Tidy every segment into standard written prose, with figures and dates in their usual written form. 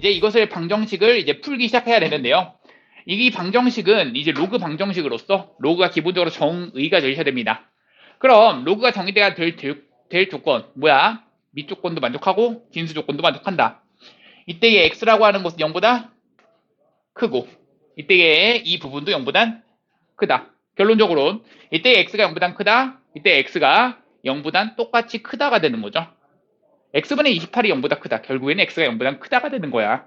이제 이것을 방정식을 이제 풀기 시작해야 되는데요. 이 방정식은 이제 로그 방정식으로서 로그가 기본적으로 정의가 되셔야 됩니다. 그럼 로그가 정의돼야 될 조건 뭐야? 밑조건도 만족하고 진수 조건도 만족한다. 이때의 x라고 하는 것은 0보다 크고 이때의 이 부분도 0보단 크다. 결론적으로 이때 x가 0보단 크다. 이때 x가 0보단 똑같이 크다가 되는 거죠. x분의 28이 0보다 크다. 결국에는 x가 0보단 크다가 되는 거야.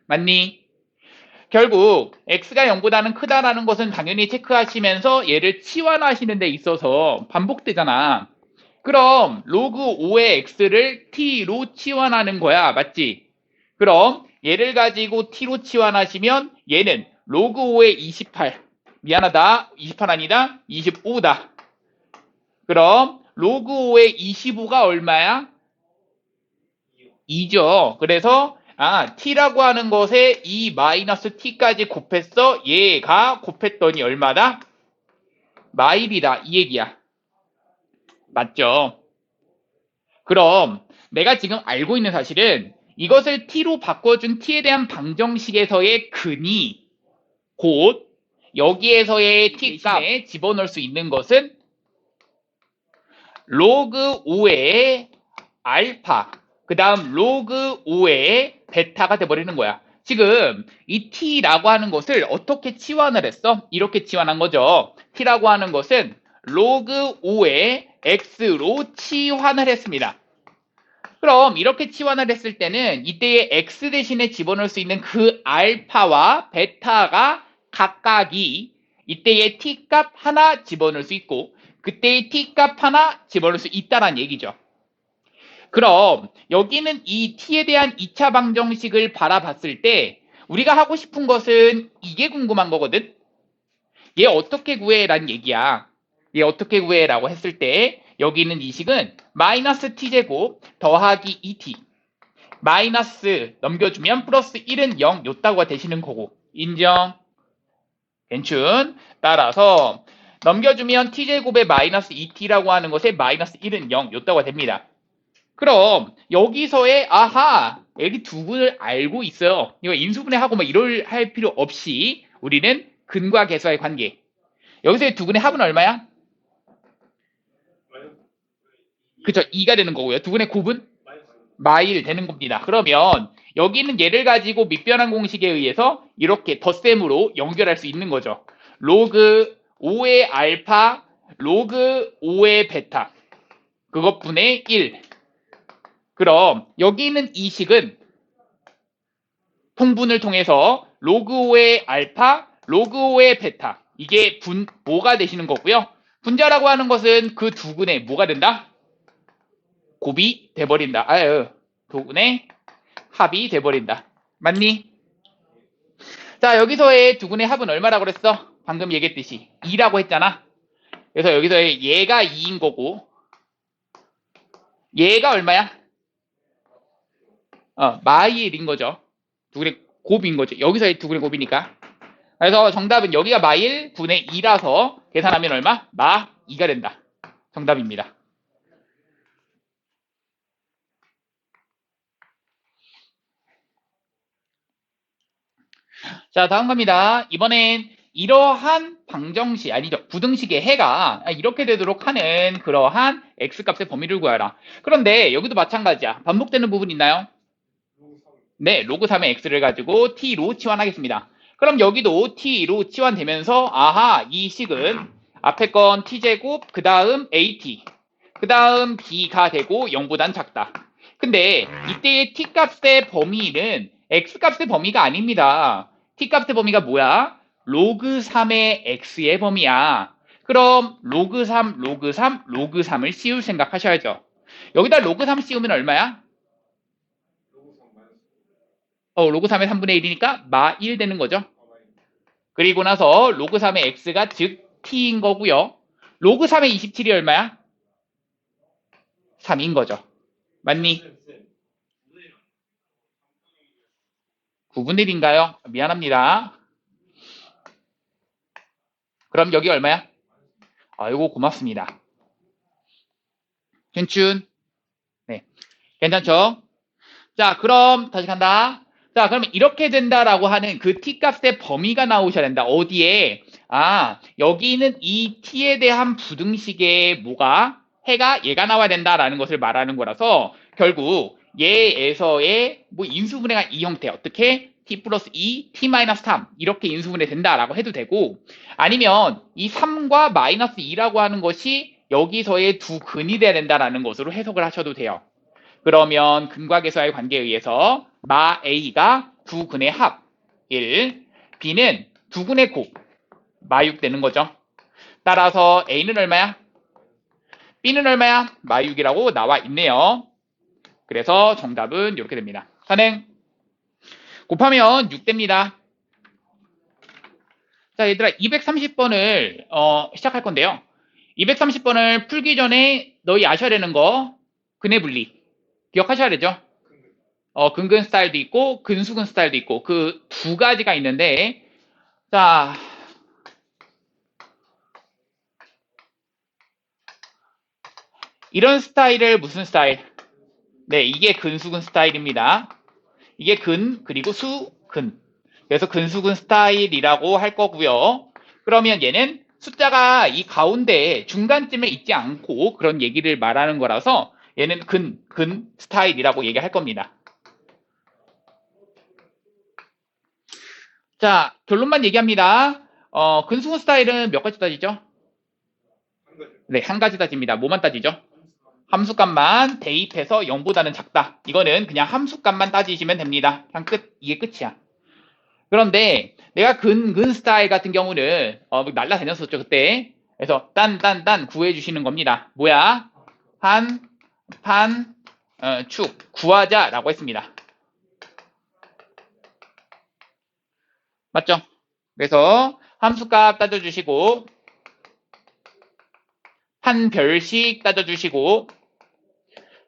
맞니? 결국 x가 0보다는 크다라는 것은 당연히 체크하시면서 얘를 치환하시는 데 있어서 반복되잖아. 그럼 로그 5의 x를 t로 치환하는 거야. 맞지? 그럼 얘를 가지고 t로 치환하시면 얘는 로그 5의 28. 미안하다. 28 아니다. 25다. 그럼 로그 5의 25가 얼마야? 2죠. 그래서 t라고 하는 것에 이 마이너스 t까지 곱했어. 얘가 곱했더니 얼마다? 마일이다. 이 얘기야. 맞죠? 그럼 내가 지금 알고 있는 사실은 이것을 t로 바꿔준 t에 대한 방정식에서의 근이 곧 여기에서의 t 값에 집어넣을 수 있는 것은 로그 5의 알파 그 다음 로그 5의 베타가 돼버리는 거야. 지금 이 t라고 하는 것을 어떻게 치환을 했어? 이렇게 치환한 거죠. t라고 하는 것은 로그 5의 x로 치환을 했습니다. 그럼 이렇게 치환을 했을 때는 이때의 x 대신에 집어넣을 수 있는 그 알파와 베타가 각각이 이때의 t값 하나 집어넣을 수 있고 그때의 t값 하나 집어넣을 수 있다는 얘기죠. 그럼 여기는 이 t에 대한 2차 방정식을 바라봤을 때 우리가 하고 싶은 것은 이게 궁금한 거거든. 얘 어떻게 구해라는 얘기야. 얘 어떻게 구해라고 했을 때 여기 있는 이 식은 마이너스 t제곱 더하기 2t 마이너스 넘겨주면 플러스 1은 0 요따구가 되시는 거고 인정? 괜춘? 따라서 넘겨주면 t제곱의 마이너스 2t라고 하는 것에 마이너스 1은 0 요따구가 됩니다. 그럼 여기서의 여기 두 분을 알고 있어요. 이거 인수분해하고 뭐 이럴 할 필요 없이 우리는 근과 계수와의 관계. 여기서의 두 분의 합은 얼마야? 그쵸, 2가 되는 거고요. 두 분의 곱은 마일 되는 겁니다. 그러면 여기는 얘를 가지고 밑변환 공식에 의해서 이렇게 덧셈으로 연결할 수 있는 거죠. 로그 5의 알파, 로그 5의 베타. 그것분의 1. 그럼 여기 있는 이 식은 통분을 통해서 로그 5의 알파, 로그 5의 베타. 이게 뭐가 되시는 거고요. 분자라고 하는 것은 그 두 분의 뭐가 된다? 곱이 돼버린다. 두 분의 합이 돼버린다. 맞니? 자, 여기서의 두 분의 합은 얼마라고 그랬어? 방금 얘기했듯이 2라고 했잖아. 그래서 여기서의 얘가 2인 거고 얘가 얼마야? 마일인 거죠. 두 분의 곱인 거죠. 여기서의 두 분의 곱이니까. 그래서 정답은 여기가 마일 분의 2라서 계산하면 얼마? 마 2가 된다. 정답입니다. 자, 다음 갑니다. 이번엔 이러한 방정식, 아니죠. 부등식의 해가 이렇게 되도록 하는 그러한 x값의 범위를 구하라. 그런데 여기도 마찬가지야. 반복되는 부분 있나요? 네, 로그 3의 x를 가지고 t로 치환하겠습니다. 그럼 여기도 t로 치환되면서 이 식은 앞에 건 t제곱, 그 다음 at, 그 다음 b가 되고 0보단 작다. 근데 이때의 t값의 범위는 x값의 범위가 아닙니다. t값의 범위가 뭐야? 로그 3의 x의 범위야. 그럼 로그 3, 로그 3, 로그 3을 씌울 생각하셔야죠. 여기다 로그 3 씌우면 얼마야? 로그 3의 3분의 1이니까 마 1 되는 거죠. 그리고 나서 로그 3의 x가 즉 t인 거고요. 로그 3의 27이 얼마야? 3인 거죠. 맞니? 9분의 1인가요? 미안합니다. 그럼 여기 얼마야? 아이고 고맙습니다. 괜춘? 네. 괜찮죠? 자, 그럼 다시 간다. 자, 그러면 이렇게 된다라고 하는 그 t값의 범위가 나오셔야 된다. 어디에? 아, 여기는 이 t에 대한 부등식의 뭐가? 해가 얘가 나와야 된다라는 것을 말하는 거라서 결국 얘에서의 뭐 인수분해가 이 형태 어떻게? t 플러스 2, t 마이너스 3 이렇게 인수분해 된다라고 해도 되고 아니면 이 3과 마이너스 2라고 하는 것이 여기서의 두 근이 돼야 된다라는 것으로 해석을 하셔도 돼요. 그러면 근과 계수와의 관계에 의해서 마 A가 두 근의 합 1, B는 두 근의 곱 마 6 되는 거죠. 따라서 A는 얼마야? B는 얼마야? 마 6이라고 나와 있네요. 그래서 정답은 이렇게 됩니다. 선행 곱하면 6 됩니다. 자, 얘들아 230번을 시작할 건데요. 230번을 풀기 전에 너희 아셔야 되는 거 근의 분리 기억하셔야 되죠? 근근 스타일도 있고 근수근 스타일도 있고 그 두 가지가 있는데 자 이런 스타일을 무슨 스타일? 네, 이게 근수근 스타일입니다. 이게 근 그리고 수근 그래서 근수근 스타일이라고 할 거고요. 그러면 얘는 숫자가 이 가운데 중간쯤에 있지 않고 그런 얘기를 말하는 거라서 얘는 근 스타일이라고 얘기할 겁니다. 자, 결론만 얘기합니다. 근수근 스타일은 몇 가지 따지죠? 네, 한 가지 따집니다. 뭐만 따지죠? 함수값만 대입해서 0보다는 작다. 이거는 그냥 함수값만 따지시면 됩니다. 그냥 끝. 이게 끝이야. 그런데 내가 근 스타일 같은 경우는 날라다녔었죠 그때. 그래서 딴 구해주시는 겁니다. 뭐야? 축 구하자라고 했습니다. 맞죠? 그래서 함수값 따져주시고 판별식 따져주시고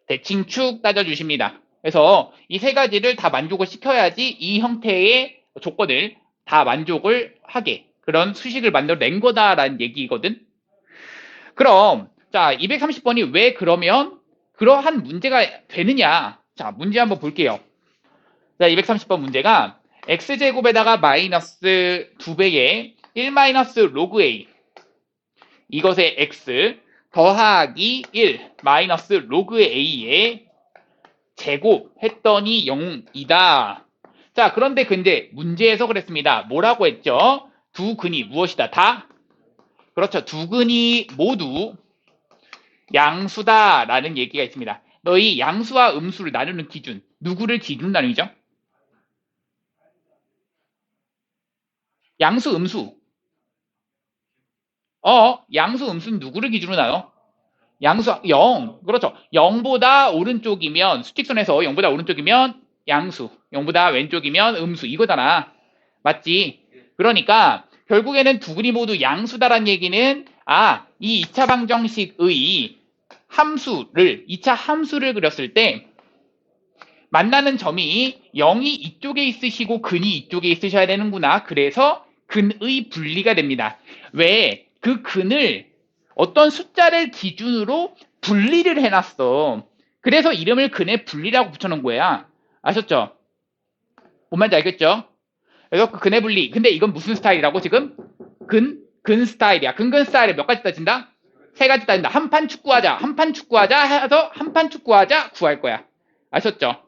대칭축 따져주십니다. 그래서 이 세 가지를 다 만족을 시켜야지 이 형태의 조건을 다 만족을 하게 그런 수식을 만들어낸 거다라는 얘기거든. 그럼 자 230번이 왜 그러면 그러한 문제가 되느냐. 자 문제 한번 볼게요. 자 230번 문제가 x제곱에다가 마이너스 2배의 1 마이너스 로그 a 이것의 x 더하기 1 마이너스 로그 a의 제곱 했더니 0이다. 자, 그런데 문제에서 그랬습니다. 뭐라고 했죠? 두 근이 무엇이다? 다? 그렇죠. 두 근이 모두 양수다라는 얘기가 있습니다. 너희 양수와 음수를 나누는 기준, 누구를 기준 나누죠? 양수, 음수. 양수, 음수는 누구를 기준으로 나눠? 양수 0. 그렇죠. 0보다 오른쪽이면 수직선에서 0보다 오른쪽이면 양수, 0보다 왼쪽이면 음수 이거잖아. 맞지? 그러니까 결국에는 두 근이 모두 양수다란 얘기는 이 2차 방정식의 함수를 2차 함수를 그렸을 때 만나는 점이 0이 이쪽에 있으시고 근이 이쪽에 있으셔야 되는구나. 그래서 근의 분리가 됩니다. 왜? 그 근을 어떤 숫자를 기준으로 분리를 해놨어. 그래서 이름을 근의 분리라고 붙여놓은 거야. 아셨죠? 뭔 말인지 알겠죠? 그래서 그 근의 분리. 근데 이건 무슨 스타일이라고 지금? 근 스타일이야. 근근 스타일에 몇 가지 따진다? 세 가지 따진다. 한판 축구하자. 한판 축구하자 해서 한판 축구하자 구할 거야. 아셨죠?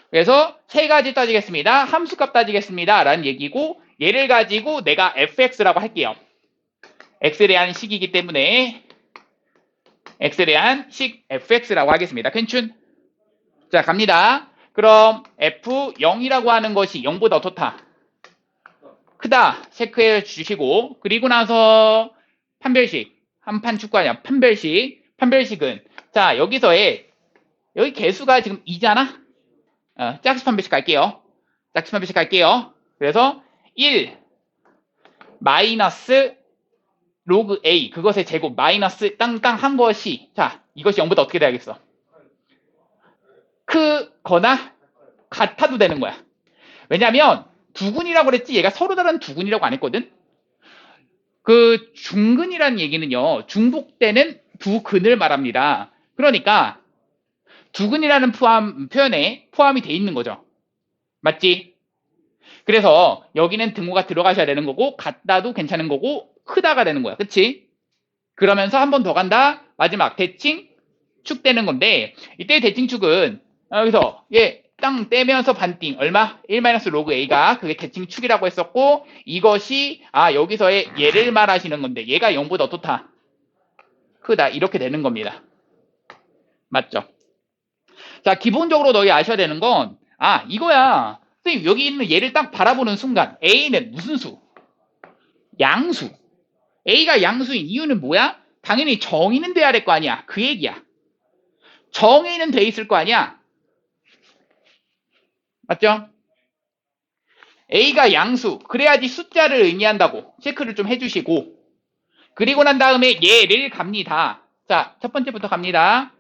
그래서 세 가지 따지겠습니다. 함수값 따지겠습니다. 라는 얘기고 얘를 가지고 내가 fx라고 할게요. x에 대한 식이기 때문에 x에 대한 식 fx라고 하겠습니다. 괜춘? 자 갑니다. 그럼 f0이라고 하는 것이 0보다 어떻다? 크다. 체크해 주시고 그리고 나서 판별식 한판 축구하냐 판별식은 자 여기서의 여기 개수가 지금 2잖아. 짝수 판별식 갈게요. 짝수 판별식 갈게요. 그래서 1 마이너스 로그 a 그것의 제곱 마이너스 땅땅 한 것이 자 이것이 0보다 어떻게 돼야겠어? 크거나 같아도 되는 거야. 왜냐하면 두근이라고 그랬지 얘가 서로 다른 두근이라고 안 했거든. 그 중근이라는 얘기는요 중복되는 두 근을 말합니다. 그러니까 두근이라는 표현에 포함이 돼 있는 거죠. 맞지? 그래서 여기는 등호가 들어가셔야 되는 거고 같다도 괜찮은 거고 크다가 되는 거야. 그치? 그러면서 한 번 더 간다. 마지막 대칭 축 되는 건데 이때 대칭축은 여기서 땅 떼면서 반띵 얼마? 1 로그 A가 그게 대칭축이라고 했었고 이것이 여기서의 얘를 말하시는 건데 얘가 0보다 어떻다? 크다 이렇게 되는 겁니다. 맞죠? 자 기본적으로 너희 아셔야 되는 건 이거야. 선생님 여기 있는 얘를 딱 바라보는 순간 A는 무슨 수? 양수. A가 양수인 이유는 뭐야? 당연히 정의는 돼야 될 거 아니야. 그 얘기야. 정의는 돼 있을 거 아니야. 맞죠? A가 양수. 그래야지 숫자를 의미한다고 체크를 좀 해주시고 그리고 난 다음에 얘를 갑니다. 자, 첫 번째부터 갑니다.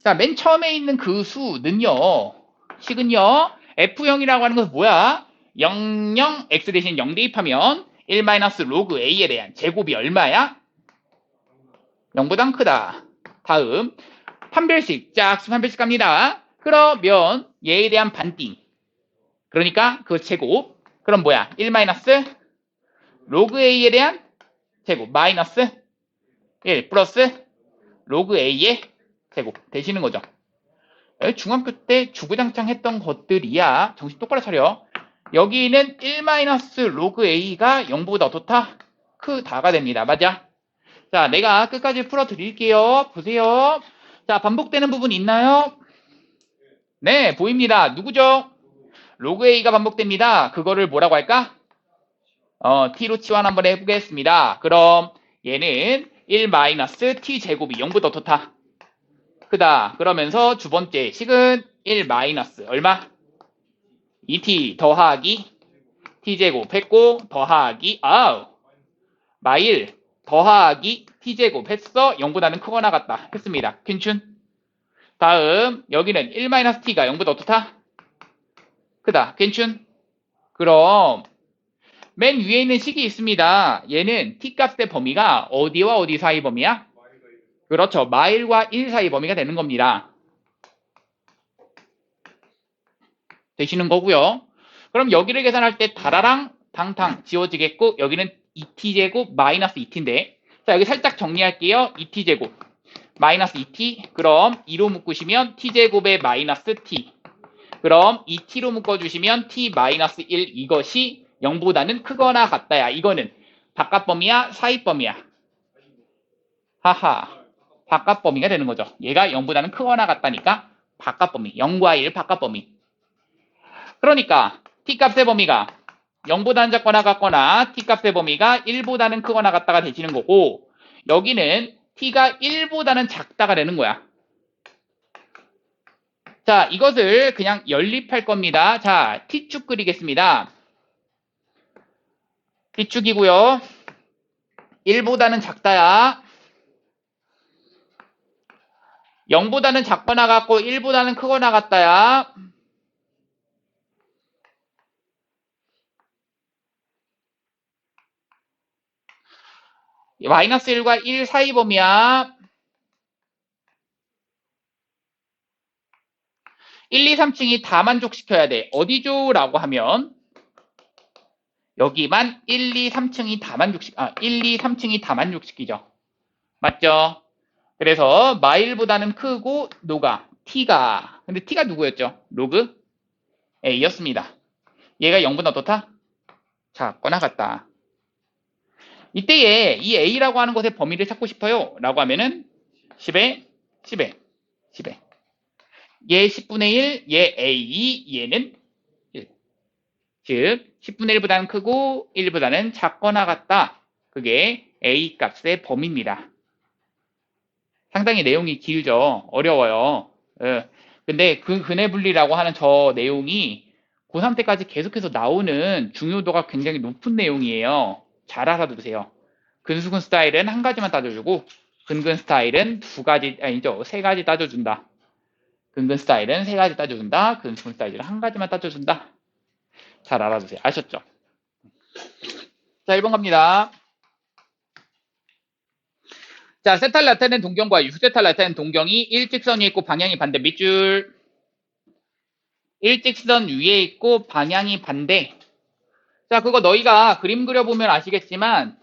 자, 맨 처음에 있는 그 수는요. 식은요. F형이라고 하는 것은 뭐야? 00 x 대신 0 대입하면 1 로그 A에 대한 제곱이 얼마야? 0보단 크다. 다음 판별식 짝수 판별식 갑니다. 그러면 얘에 대한 반띵. 그러니까 그 제곱. 그럼 뭐야? 1 로그 A에 대한 제곱 마이너스 1 플러스 로그 A의 제곱 되시는 거죠. 중학교 때 주구장창 했던 것들이야. 정신 똑바로 차려. 여기는 1 로그 A가 0보다 어떻다? 크다가 됩니다. 맞아? 자, 내가 끝까지 풀어드릴게요. 보세요. 자, 반복되는 부분 있나요? 네, 보입니다. 누구죠? 로그 A가 반복됩니다. 그거를 뭐라고 할까? t로 치환 한번 해보겠습니다. 그럼 얘는 1 t 제곱이 0보다 어떻다? 크다. 그러면서 두 번째 식은 1 얼마? 2t 더하기 t제곱 했고 더하기 마일 더하기 t제곱 했어. 0보다는 크거나 같다. 했습니다. 괜춘? 다음 여기는 1 t가 0보다 어떻다? 크다. 괜춘? 그럼 맨 위에 있는 식이 있습니다. 얘는 t값의 범위가 어디와 어디 사이 범위야? 그렇죠. 마일과 1 사이 범위가 되는 겁니다. 되시는 거고요. 그럼 여기를 계산할 때 다라랑 당당 지워지겠고 여기는 2t제곱 마이너스 2t인데 자 여기 살짝 정리할게요. 2t제곱 마이너스 2t 그럼 2로 묶으시면 t제곱의 마이너스 t 그럼 2t로 묶어주시면 t 마이너스 1 이것이 0보다는 크거나 같다야. 이거는 바깥 범위야 사이 범위야? 하하 바깥 범위가 되는 거죠. 얘가 0보다는 크거나 같다니까 바깥 범위 0과 1 바깥 범위 그러니까 t값의 범위가 0보다는 작거나 같거나 t값의 범위가 1보다는 크거나 같다가 되시는 거고 여기는 t가 1보다는 작다가 되는 거야. 자, 이것을 그냥 연립할 겁니다. 자, t축 그리겠습니다. t축이고요. 1보다는 작다야. 0보다는 작거나 같고 1보다는 크거나 같다야. 마이너스 1과 1 사이 범위야. 1, 2, 3층이 다 만족시켜야 돼. 어디죠? 라고 하면 여기만 1, 2, 3층이 다 1, 2, 3층이 다 만족시키죠. 맞죠? 그래서 마일보다는 크고 노가 t가 근데 t가 누구였죠? 로그 a였습니다. 얘가 0보다 어떻다? 작거나 같다. 이때에 이 a라고 하는 것의 범위를 찾고 싶어요. 라고 하면은 10에 10에 10에 얘 10분의 1, 얘 a, 얘는 1. 즉 10분의 1보다는 크고 1보다는 작거나 같다. 그게 a 값의 범위입니다. 상당히 내용이 길죠. 어려워요. 근데 그 근해 분리라고 하는 저 내용이 고3 때까지 계속해서 나오는 중요도가 굉장히 높은 내용이에요. 잘 알아두세요. 근수근 스타일은 한 가지만 따져주고 근근 스타일은 세 가지 따져준다. 근근 스타일은 세 가지 따져준다. 근수근 스타일은 한 가지만 따져준다. 잘 알아두세요. 아셨죠? 자, 1번 갑니다. 자, 세탈 나타낸 동경과 유세탈 나타낸 동경이 일직선이 있고 방향이 반대 밑줄. 일직선 위에 있고 방향이 반대. 자, 그거 너희가 그림 그려보면 아시겠지만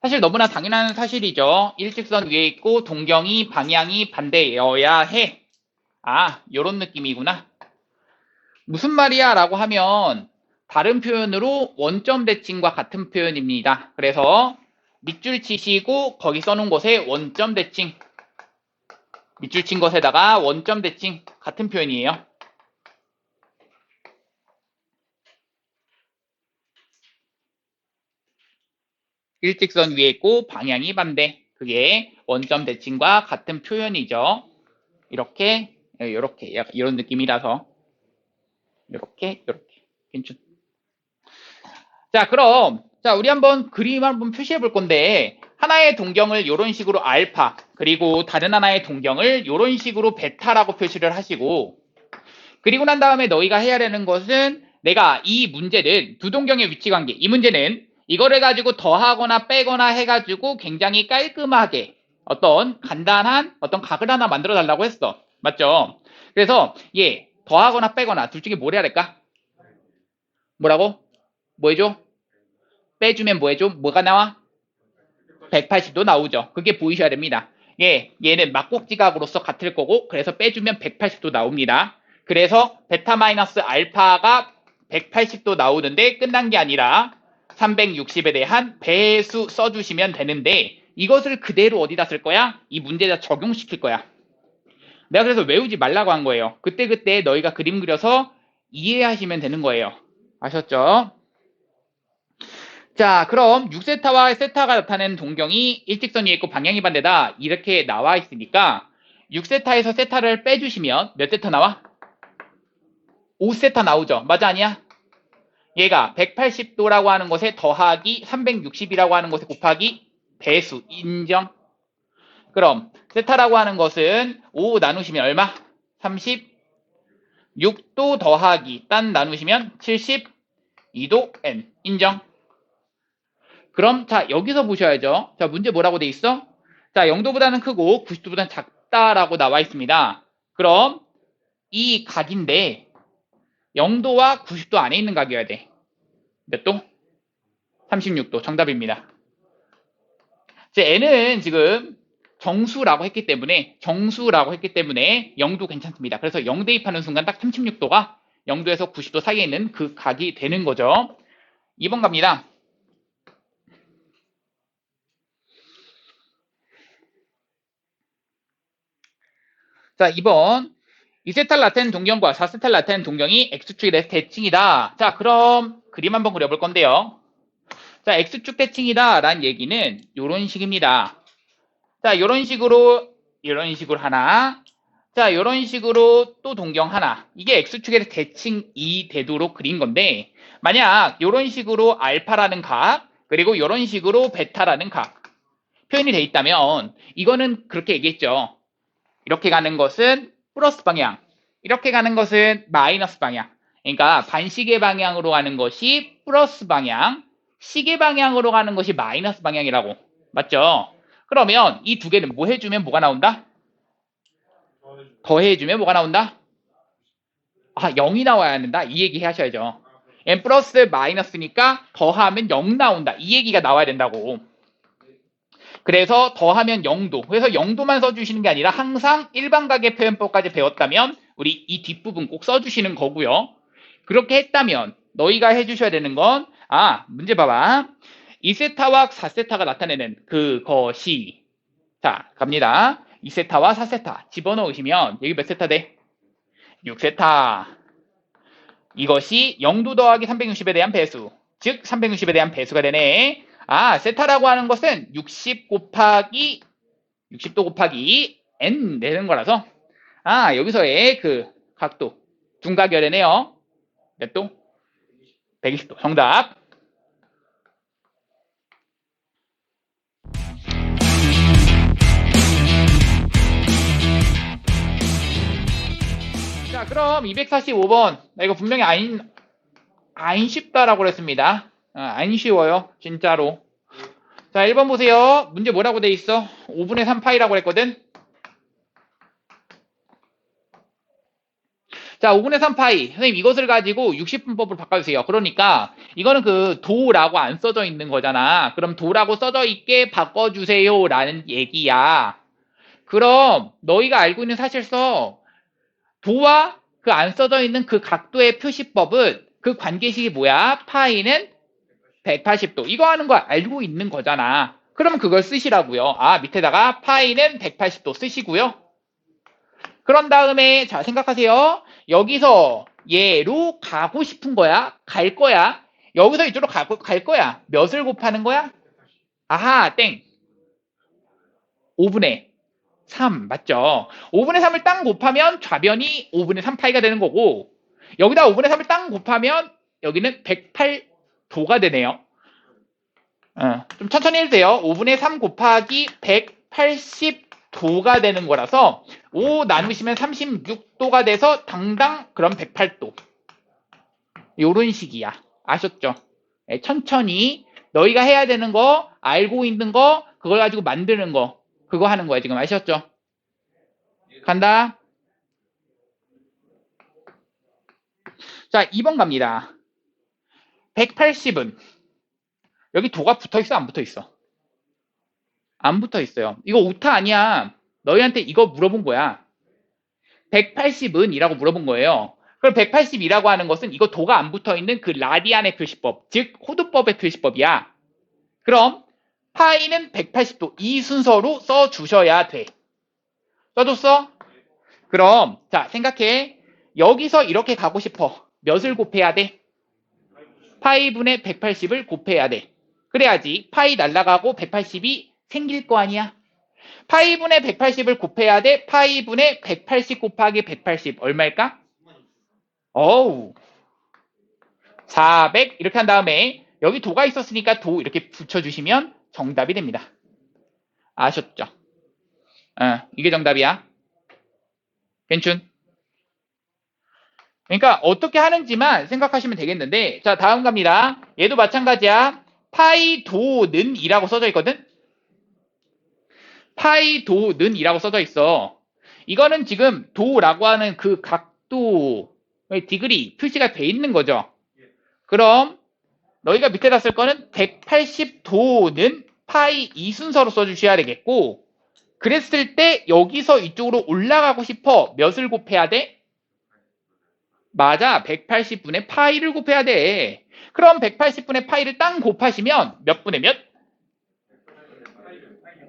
사실 너무나 당연한 사실이죠. 일직선 위에 있고 동경이 방향이 반대여야 해. 아, 요런 느낌이구나. 무슨 말이야? 라고 하면 다른 표현으로 원점 대칭과 같은 표현입니다. 그래서 밑줄 치시고 거기 써놓은 곳에 원점 대칭, 밑줄 친 것에다가 원점 대칭 같은 표현이에요. 일직선 위에 있고 방향이 반대. 그게 원점 대칭과 같은 표현이죠. 이렇게, 이렇게, 약간 이런 느낌이라서 이렇게, 이렇게. 괜찮. 자, 그럼 자, 우리 한번 그림 한번 표시해 볼 건데 하나의 동경을 이런 식으로 알파, 그리고 다른 하나의 동경을 이런 식으로 베타라고 표시를 하시고, 그리고 난 다음에 너희가 해야 되는 것은 내가 이 문제는 두 동경의 위치 관계, 이 문제는 이거를 가지고 더하거나 빼거나 해가지고 굉장히 깔끔하게 어떤 간단한 어떤 각을 하나 만들어 달라고 했어. 맞죠? 그래서 얘 더하거나 빼거나 둘 중에 뭘 해야 될까? 뭐라고? 뭐 해줘? 빼주면 뭐 해줘? 뭐가 나와? 180도 나오죠. 그게 보이셔야 됩니다. 예, 얘는 막꼭지각으로서 같을 거고, 그래서 빼주면 180도 나옵니다. 그래서 베타 마이너스 알파가 180도 나오는데 끝난 게 아니라 360에 대한 배수 써주시면 되는데, 이것을 그대로 어디다 쓸 거야? 이 문제에다 적용시킬 거야. 내가 그래서 외우지 말라고 한 거예요. 그때그때 너희가 그림 그려서 이해하시면 되는 거예요. 아셨죠? 자, 그럼 6세타와 세타가 나타내는 동경이 일직선 위에 있고 방향이 반대다. 이렇게 나와 있으니까 6세타에서 세타를 빼주시면 몇 세타 나와? 5세타 나오죠. 맞아, 아니야? 얘가 180도라고 하는 것에 더하기 360이라고 하는 것에 곱하기 배수 인정. 그럼 세타라고 하는 것은 5 나누시면 얼마? 36도 더하기 딴 나누시면 72도 n 인정. 그럼 자, 여기서 보셔야죠. 자, 문제 뭐라고 돼 있어? 자, 0도보다는 크고 90도보다는 작다라고 나와 있습니다. 그럼 이 각인데 0도와 90도 안에 있는 각이어야 돼. 몇 도? 36도. 정답입니다. 제 n은 지금 정수라고 했기 때문에 0도 괜찮습니다. 그래서 0 대입하는 순간 딱 36도가 0도에서 90도 사이에 있는 그 각이 되는 거죠. 2번 갑니다. 자, 2번. 2세탈 나타낸 동경과 4세탈 나타낸 동경이 X축에 대해서 대칭이다. 자, 그럼 그림 한번 그려볼 건데요. 자, X축 대칭이다 라는 얘기는 이런 식입니다. 자, 이런 식으로 하나. 자, 이런 식으로 또 동경 하나. 이게 X축에 대해서 대칭이 되도록 그린 건데, 만약 이런 식으로 알파라는 각, 그리고 이런 식으로 베타라는 각 표현이 돼 있다면 이거는 그렇게 얘기했죠. 이렇게 가는 것은 플러스 방향, 이렇게 가는 것은 마이너스 방향. 그러니까 반시계 방향으로 가는 것이 플러스 방향, 시계 방향으로 가는 것이 마이너스 방향이라고. 맞죠? 그러면 이 두 개는 뭐 해주면 뭐가 나온다? 더해주면 뭐가 나온다? 아, 0이 나와야 된다. 이 얘기 하셔야죠. n 플러스 마이너스니까 더하면 0 나온다. 이 얘기가 나와야 된다고. 그래서 더하면 0도. 그래서 0도만 써주시는 게 아니라 항상 일반각의 표현법까지 배웠다면 우리 이 뒷부분 꼭 써주시는 거고요. 그렇게 했다면 너희가 해주셔야 되는 건 문제 봐봐. 2세타와 4세타가 나타내는 그것이 자 갑니다. 2세타와 4세타 집어넣으시면 여기 몇 세타 돼? 6세타. 이것이 0도 더하기 360에 대한 배수. 즉 360에 대한 배수가 되네. 세타라고 하는 것은 60도 곱하기 n 되는 거라서 여기서의 그 각도 둔각열이네요. 몇 도? 120도. 정답. 자, 그럼 245번. 나 이거 분명히 안 쉽다라고 그랬습니다. 안 쉬워요. 진짜로. 자, 1번 보세요. 문제 뭐라고 돼 있어? 5분의 3파이라고 했거든. 자, 5분의 3 파이. 선생님, 이것을 가지고 60분법으로 바꿔주세요. 그러니까, 이거는 그 도라고 안 써져 있는 거잖아. 그럼 도라고 써져 있게 바꿔주세요. 라는 얘기야. 그럼, 너희가 알고 있는 사실 써. 도와 그 안 써져 있는 그 각도의 표시법은 그 관계식이 뭐야? 파이는 180도. 이거 하는 거 알고 있는 거잖아. 그럼 그걸 쓰시라고요. 아, 밑에다가 파이는 180도 쓰시고요. 그런 다음에 자 생각하세요. 여기서 얘로 가고 싶은 거야? 갈 거야? 여기서 이쪽으로 갈 거야. 몇을 곱하는 거야? 아하, 땡. 5분의 3 맞죠? 5분의 3을 땅 곱하면 좌변이 5분의 3 파이가 되는 거고 여기다 5분의 3을 땅 곱하면 여기는 108도가 되네요. 좀 천천히 해도 돼요. 5분의 3 곱하기 180도가 되는 거라서 5 나누시면 36도가 돼서 당당 그럼 108도. 요런 식이야. 아셨죠? 네, 천천히 너희가 해야 되는 거, 알고 있는 거, 그걸 가지고 만드는 거. 그거 하는 거야. 지금 아셨죠? 간다. 자, 2번 갑니다. 180은 여기 도가 붙어 있어? 안 붙어 있어? 안 붙어 있어요. 이거 오타 아니야. 너희한테 이거 물어본 거야. 180은 이라고 물어본 거예요. 그럼 180이라고 하는 것은 이거 도가 안 붙어 있는 그 라디안의 표시법, 즉 호두법의 표시법이야. 그럼 파이는 180도 이 순서로 써 주셔야 돼. 써줬어? 그럼 자 생각해. 여기서 이렇게 가고 싶어. 몇을 곱해야 돼? 파이분의 180을 곱해야 돼. 그래야지 파이 날라가고 180이 생길 거 아니야. 파이분의 180을 곱해야 돼. 파이분의 180 곱하기 180 얼마일까? 어우 400 이렇게 한 다음에 여기 도가 있었으니까 도 이렇게 붙여주시면 정답이 됩니다. 아셨죠? 이게 정답이야. 괜춘? 그러니까 어떻게 하는지만 생각하시면 되겠는데 자 다음 갑니다. 얘도 마찬가지야. 파이 도는 이라고 써져 있거든. 파이 도는 이라고 써져 있어. 이거는 지금 도라고 하는 그 각도의 디그리 표시가 돼 있는 거죠. 그럼 너희가 밑에다 쓸 거는 180도는 파이 이 순서로 써주셔야 되겠고 그랬을 때 여기서 이쪽으로 올라가고 싶어. 몇을 곱해야 돼? 맞아. 180분의 파이를 곱해야 돼. 그럼 180분의 파이를 땅 곱하시면 몇 분의 몇?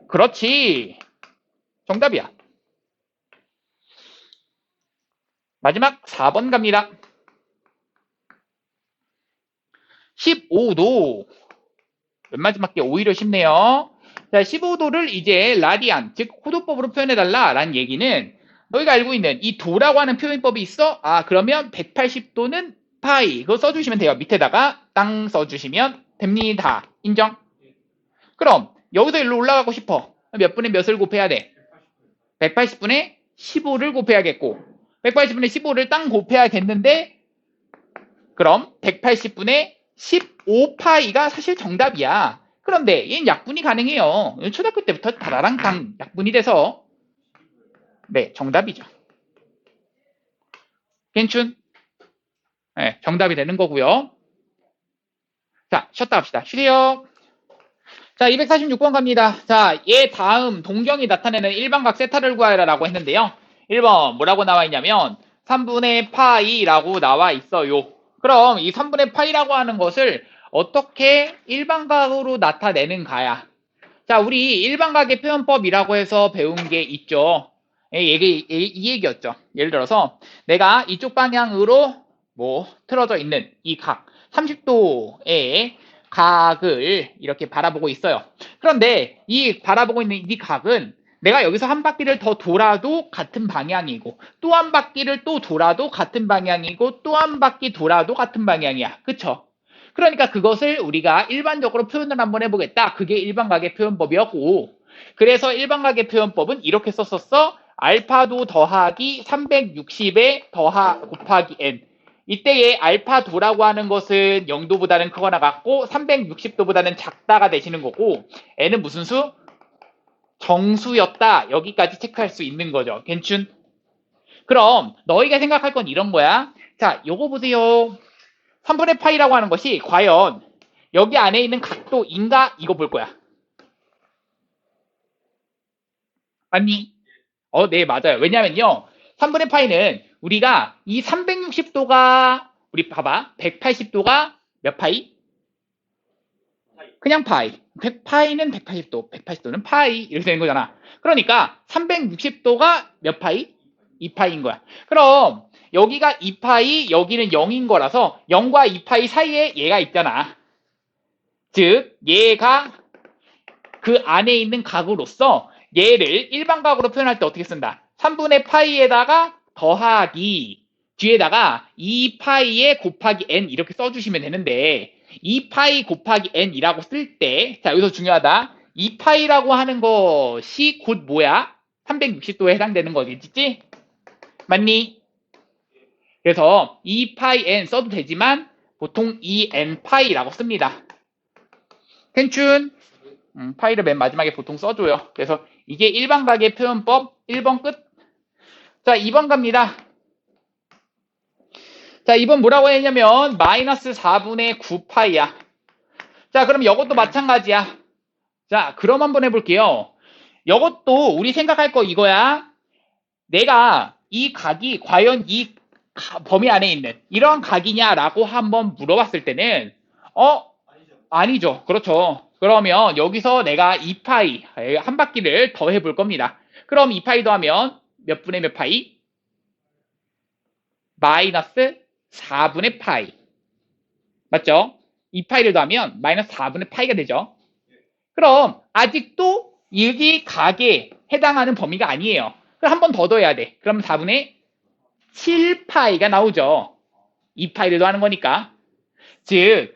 그렇지. 정답이야. 마지막 4번 갑니다. 15도. 맨 마지막 게 오히려 쉽네요. 자, 15도를 이제 라디안, 즉 호도법으로 표현해달라 라는 얘기는 너희가 알고 있는 이 도라고 하는 표현법이 있어? 아, 그러면 180도는 파이. 그거 써주시면 돼요. 밑에다가 땅 써주시면 됩니다. 인정? 그럼 여기서 일로 올라가고 싶어. 몇 분의 몇을 곱해야 돼? 180분의 15를 곱해야겠고 180분의 15를 땅 곱해야겠는데 그럼 180분의 15파이가 사실 정답이야. 그런데 얘는 약분이 가능해요. 초등학교 때부터 다라랑당 약분이 돼서 네 정답이죠. 괜춘? 네, 정답이 되는 거고요. 자 쉬었다 합시다. 쉬세요. 자 246번 갑니다. 자 얘 다음 동경이 나타내는 일반각 세타를 구하라라고 했는데요. 1번 뭐라고 나와 있냐면 3분의 파이라고 나와 있어요. 그럼 이 3분의 파이라고 하는 것을 어떻게 일반각으로 나타내는가야. 자, 우리 일반각의 표현법이라고 해서 배운 게 있죠. 이 얘기였죠. 예를 들어서 내가 이쪽 방향으로 뭐 틀어져 있는 이 각, 30도의 각을 이렇게 바라보고 있어요. 그런데 이 바라보고 있는 이 각은 내가 여기서 한 바퀴를 더 돌아도 같은 방향이고 또 한 바퀴를 또 돌아도 같은 방향이고 또 한 바퀴 돌아도 같은 방향이야. 그쵸? 그러니까 그것을 우리가 일반적으로 표현을 한번 해보겠다. 그게 일반각의 표현법이었고 그래서 일반각의 표현법은 이렇게 썼었어. 알파도 더하기 360에 곱하기 n. 이때의 알파도라고 하는 것은 0도보다는 크거나 같고 360도보다는 작다가 되시는 거고 n은 무슨 수? 정수였다. 여기까지 체크할 수 있는 거죠. 괜춘? 그럼 너희가 생각할 건 이런 거야. 자, 요거 보세요. 3분의 파이라고 하는 것이 과연 여기 안에 있는 각도인가? 이거 볼 거야. 맞니? 네, 맞아요. 왜냐면요. 3분의 파이는 우리가 이 360도가 우리 봐봐. 180도가 몇 파이? 그냥 파이. 100파이는 180도, 180도는 파이 이렇게 되는 거잖아. 그러니까 360도가 몇 파이? 2파이인 거야. 그럼 여기가 2파이, 여기는 0인 거라서 0과 2파이 사이에 얘가 있잖아. 즉 얘가 그 안에 있는 각으로서 얘를 일반각으로 표현할 때 어떻게 쓴다? 3분의 파이에다가 더하기 뒤에다가 2파이에 곱하기 n 이렇게 써주시면 되는데 2파이 곱하기 n이라고 쓸 때 자 여기서 중요하다. 2파이라고 하는 것이 곧 뭐야? 360도에 해당되는 거겠지? 맞니? 그래서 2파이 n 써도 되지만 보통 2n 파이라고 씁니다. 괜춘? 파이를 맨 마지막에 보통 써줘요. 그래서 이게 일반각의 표현법 1번 끝. 자, 2번 갑니다. 자, 2번 뭐라고 했냐면 마이너스 4분의 9파이야. 자, 그럼 이것도 마찬가지야. 자, 그럼 한번 해볼게요. 이것도 우리 생각할 거 이거야. 내가 이 각이 과연 이 범위 안에 있는 이런 각이냐라고 한번 물어봤을 때는 아니죠. 그렇죠. 그러면 여기서 내가 2파이 한 바퀴를 더 해볼 겁니다. 그럼 2파이 더하면 몇 분의 몇 파이? 마이너스 4분의 파이. 맞죠? 2파이를 더하면 마이너스 4분의 파이가 되죠. 그럼 아직도 여기 각에 해당하는 범위가 아니에요. 그럼 한 번 더 더해야 돼. 그럼 4분의 7파이가 나오죠. 2파이를 더하는 거니까. 즉,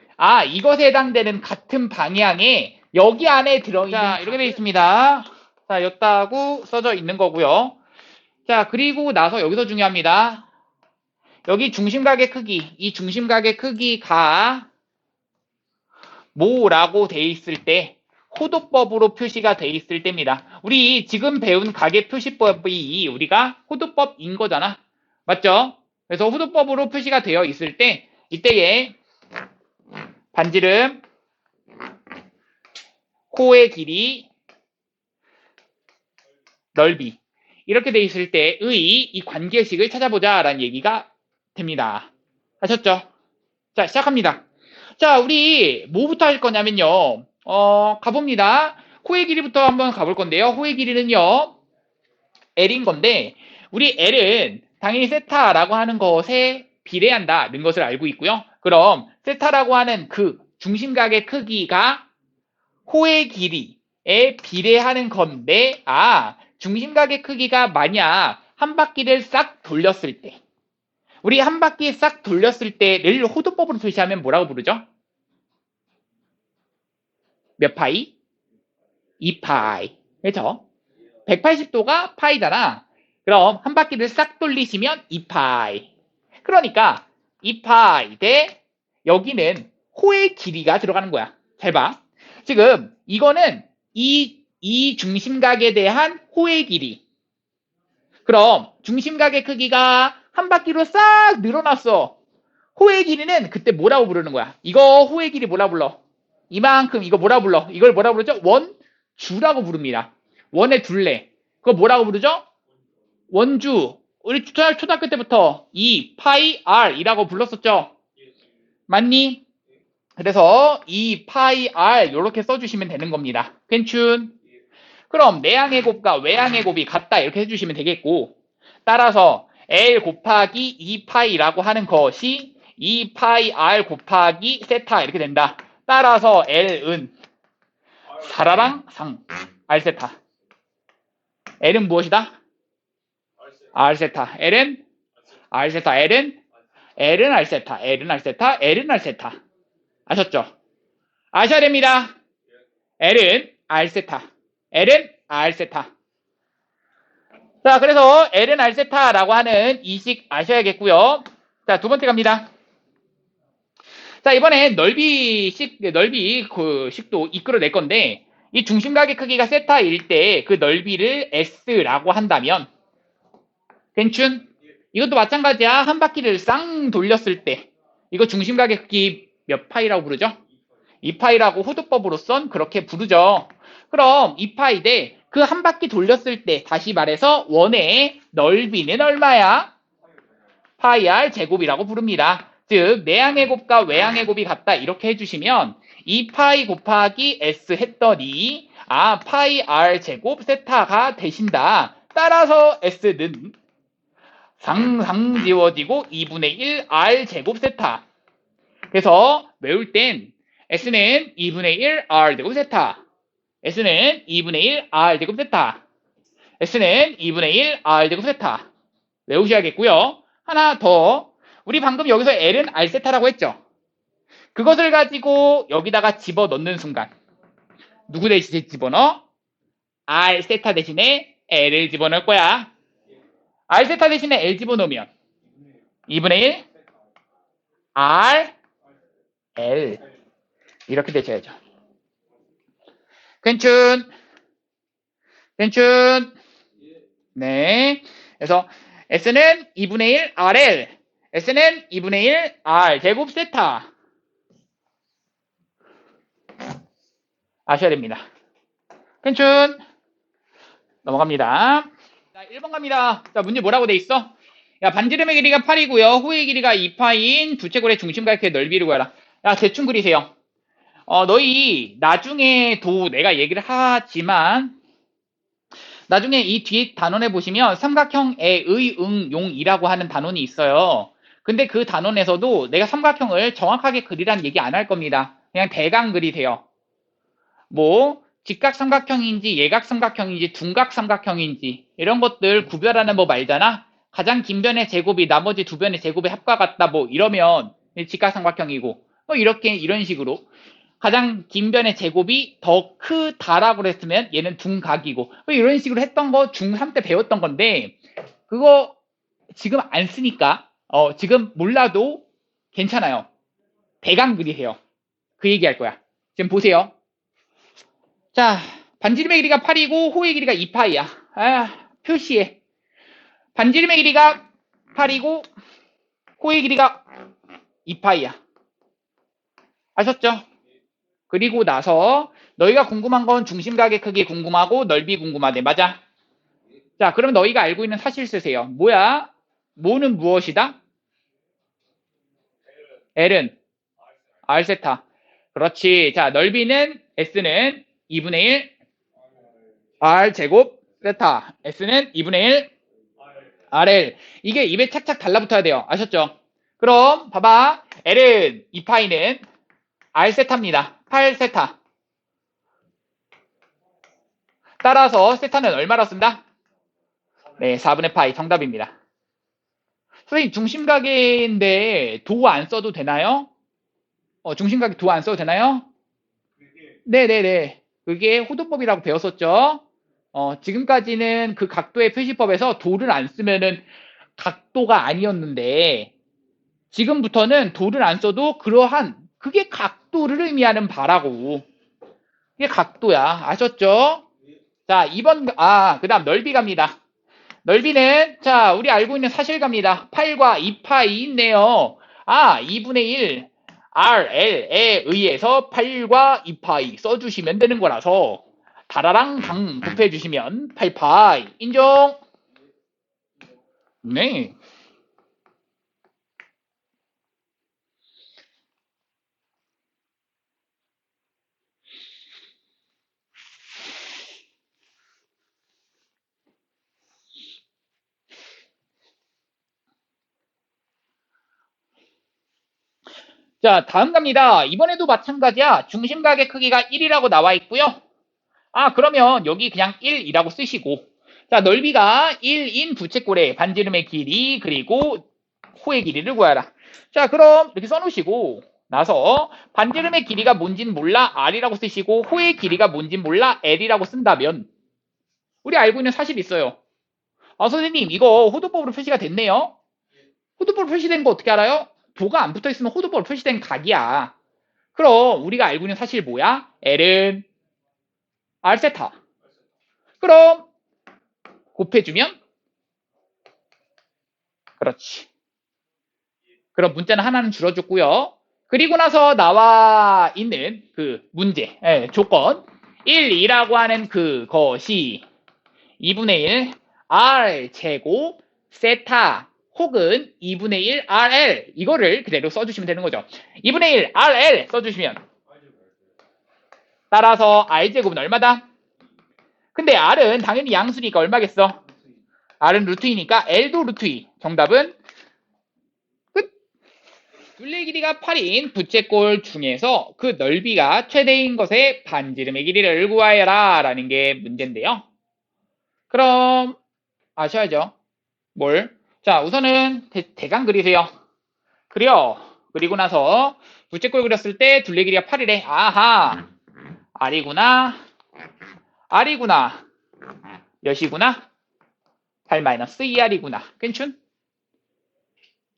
이것에 해당되는 같은 방향에 여기 안에 들어있는 자, 이렇게 되어 있습니다. 자, 였다고 써져 있는 거고요. 자, 그리고 나서 여기서 중요합니다. 여기 중심각의 크기, 이 중심각의 크기가 뭐라고 돼 있을 때 호도법으로 표시가 돼 있을 때입니다. 우리 지금 배운 각의 표시법이 우리가 호도법인 거잖아. 맞죠? 그래서 호도법으로 표시가 되어 있을 때 이때에 반지름, 코의 길이, 넓이 이렇게 돼 있을 때의 이 관계식을 찾아보자라는 얘기가 됩니다. 아셨죠? 자, 시작합니다. 자, 우리 뭐부터 할 거냐면요. 가봅니다. 코의 길이부터 한번 가볼 건데요. 호의 길이는요. L인 건데 우리 L은 당연히 세타라고 하는 것에 비례한다는 것을 알고 있고요. 그럼 세타라고 하는 그 중심각의 크기가 호의 길이에 비례하는 건데 중심각의 크기가 만약 한 바퀴를 싹 돌렸을 때 우리 한 바퀴 싹 돌렸을 때를 호도법으로 표시하면 뭐라고 부르죠? 몇 파이? 2파이. 그렇죠? 180도가 파이잖아. 그럼 한 바퀴를 싹 돌리시면 2파이. 그러니까 2파이 대 여기는 호의 길이가 들어가는 거야. 잘 봐. 지금 이거는 이 중심각에 대한 호의 길이. 그럼 중심각의 크기가 한 바퀴로 싹 늘어났어. 호의 길이는 그때 뭐라고 부르는 거야? 이거 호의 길이 뭐라 불러? 이만큼 이거 뭐라 불러? 이걸 뭐라 부르죠? 원주라고 부릅니다. 원의 둘레. 그거 뭐라고 부르죠? 원주. 우리 초등학교 때부터 2 파이 r이라고 불렀었죠? 맞니? 그래서 2 파이 r 이렇게 써주시면 되는 겁니다. 괜춘? 그럼 내항의 곱과 외항의 곱이 같다 이렇게 해주시면 되겠고 따라서 L 곱하기 2파이라고 하는 것이 2파이 R 곱하기 세타 이렇게 된다. 따라서 L은 사라랑 상 R 세타. L은 무엇이다? R 세타. L은 R 세타. L은 R 세타. L은 R 세타. L은 R 세타. 아셨죠? 아셔야 됩니다. L은 R 세타. L은 R 세타. 자, 그래서 L은 R 세타라고 하는 이 식 아셔야겠고요. 자, 두 번째 갑니다. 자, 이번엔 넓이 그 식도 이끌어낼 건데, 이 중심각의 크기가 세타일 때 그 넓이를 S라고 한다면, 괜춘? 이것도 마찬가지야. 한 바퀴를 쌍 돌렸을 때 이거 중심각의 크기 몇 파이라고 부르죠? 2파이라고 호두법으로선 그렇게 부르죠. 그럼 2파이 대 그 한 바퀴 돌렸을 때 다시 말해서 원의 넓이는 얼마야? 파이 r 제곱이라고 부릅니다. 즉 내항의 곱과 외항의 곱이 같다 이렇게 해주시면 2파이 곱하기 s 했더니 파이 r 제곱 세타가 되신다. 따라서 s는 상상 지워지고 2분의 1 r 제곱 세타. 그래서 외울 땐 s는 2분의 1 r 제곱 세타, s는 2분의 1 r 제곱 세타, s는 2분의 1 r 제곱 세타 외우셔야겠고요. 하나 더, 우리 방금 여기서 l은 r 세타라고 했죠. 그것을 가지고 여기다가 집어넣는 순간 누구 대신에 집어넣어? r 세타 대신에 l을 집어넣을 거야. r 세타 대신에 l 집어넣으면 2분의 1 r l 이렇게 되셔야죠. 괜춘. 네. 그래서 S는 2분의 1 RL, S는 2분의 1 R 제곱 세타. 아셔야 됩니다. 괜춘. 넘어갑니다. 자, 1번 갑니다. 자, 문제 뭐라고 돼 있어? 야, 반지름의 길이가 8이고요. 호의 길이가 2파인 두채골의 중심각의 넓이를 구하라. 야, 대충 그리세요. 너희 나중에 내가 얘기를 하지만 나중에 이 뒤에 단원에 보시면 삼각형의 의응용이라고 하는 단원이 있어요. 근데 그 단원에서도 내가 삼각형을 정확하게 그리라는 얘기 안 할 겁니다. 그냥 대강 그리세요. 뭐 직각삼각형인지 예각삼각형인지 둔각삼각형인지 이런 것들 구별하는 법 알잖아. 가장 긴 변의 제곱이 나머지 두 변의 제곱의 합과 같다 뭐 이러면 직각삼각형이고 뭐 이렇게 이런 식으로 가장 긴 변의 제곱이 더 크다라고 그랬으면 얘는 둔각이고 뭐 이런 식으로 했던 거 중3 때 배웠던 건데 그거 지금 안 쓰니까 지금 몰라도 괜찮아요. 대강 그리세요. 그 얘기할 거야. 지금 보세요. 자, 반지름의 길이가 8이고 호의 길이가 2파이야. 표시해. 반지름의 길이가 8이고 호의 길이가 2파이야. 아셨죠? 그리고 나서 너희가 궁금한 건 중심각의 크기 궁금하고 넓이 궁금하대. 맞아? 자, 그럼 너희가 알고 있는 사실 쓰세요. 뭐야? 뭐는 무엇이다? L은 R 세타. 그렇지. 자, 넓이는 S는 2분의 1 R 제곱 세타. S는 2분의 1 RL. 이게 입에 착착 달라붙어야 돼요. 아셨죠? 그럼 봐봐. L은 2파이는 R 세타입니다. 8 세타. 따라서 세타는 얼마로 쓴다? 네, 4분의 파이 정답입니다. 선생님 중심각인데 도 안 써도 되나요? 중심각이 도 안 써도 되나요? 네네네. 그게 호도법이라고 배웠었죠. 지금까지는 그 각도의 표시법에서 도를 안 쓰면은 각도가 아니었는데 지금부터는 도를 안 써도 그러한 그게 각도를 의미하는 바라고. 이게 각도야. 아셨죠? 자, 2번 그 다음 넓이 갑니다. 넓이는 자, 우리 알고 있는 사실갑니다. 8과 2파이 있네요. 2분의 1 RL에 의해서 8과 2파이 써주시면 되는 거라서 다라랑 당 곱해주시면 8파이 인정. 네. 자, 다음 갑니다. 이번에도 마찬가지야. 중심각의 크기가 1이라고 나와 있고요. 그러면 여기 그냥 1이라고 쓰시고 자, 넓이가 1인 부채꼴의 반지름의 길이 그리고 호의 길이를 구하라. 자, 그럼 이렇게 써놓으시고 나서 반지름의 길이가 뭔진 몰라 R이라고 쓰시고 호의 길이가 뭔진 몰라 L이라고 쓴다면 우리 알고 있는 사실이 있어요. 선생님 이거 호도법으로 표시가 됐네요. 호도법으로 표시된 거 어떻게 알아요? 도가 안 붙어있으면 호도법으로 표시된 각이야. 그럼 우리가 알고 있는 사실 뭐야? L은 R 세타. 그럼 곱해주면 그렇지. 그럼 문자는 하나는 줄어줬고요. 그리고 나서 나와 있는 그 문제, 조건 1, 2라고 하는 그것이 2분의 1 R 제곱 세타 혹은 2분의 1 RL 이거를 그대로 써주시면 되는 거죠. 2분의 1 RL 써주시면 따라서 R 제곱은 얼마다? 근데 R은 당연히 양수니까 얼마겠어? R은 루트 2니까 L도 루트 2. 정답은 끝. 둘레 길이가 8인 부채꼴 중에서 그 넓이가 최대인 것의 반지름의 길이를 구하여라 라는 게 문제인데요. 그럼 아셔야죠. 뭘? 자, 우선은 대강 그리세요. 그리고 나서 부채꼴 그렸을 때 둘레 길이가 8이래. 아하. R이구나. R이구나. 몇이구나? 8-2R이구나. 괜춘?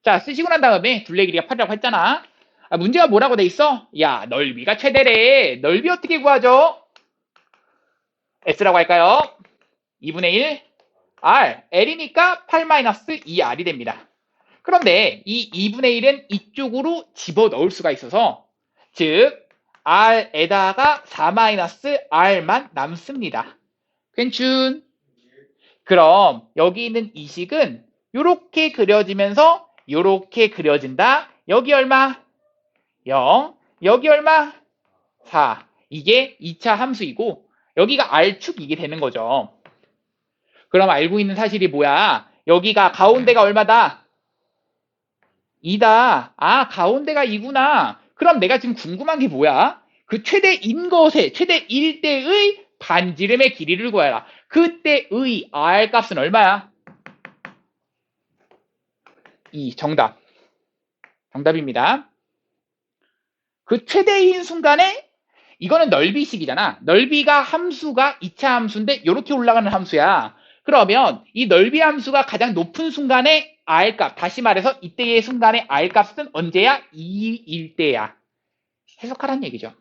자, 쓰시고 난 다음에 둘레 길이가 8이라고 했잖아. 문제가 뭐라고 돼 있어? 야, 넓이가 최대래. 넓이 어떻게 구하죠? S라고 할까요? 2분의 1 R. L이니까 8-2R이 됩니다. 그런데 이 2분의 1은 이쪽으로 집어넣을 수가 있어서 즉 R에다가 4-R만 남습니다. 괜춘? 그럼 여기 있는 이 식은 이렇게 그려지면서 이렇게 그려진다. 여기 얼마? 0. 여기 얼마? 4. 이게 2차 함수이고 여기가 R축 이게 되는 거죠. 그럼 알고 있는 사실이 뭐야? 여기가 가운데가 얼마다? 2다. 아, 가운데가 2구나. 그럼 내가 지금 궁금한 게 뭐야? 그 최대인 것의 최대일 때의 반지름의 길이를 구해라. 그때의 R 값은 얼마야? 2. 정답입니다. 그 최대인 순간에 이거는 넓이식이잖아. 넓이가 함수가 2차 함수인데 이렇게 올라가는 함수야. 그러면 이 넓이 함수가 가장 높은 순간에 R값, 다시 말해서 이때의 순간에 R값은 언제야? 2일 때야. 해석하라는 얘기죠.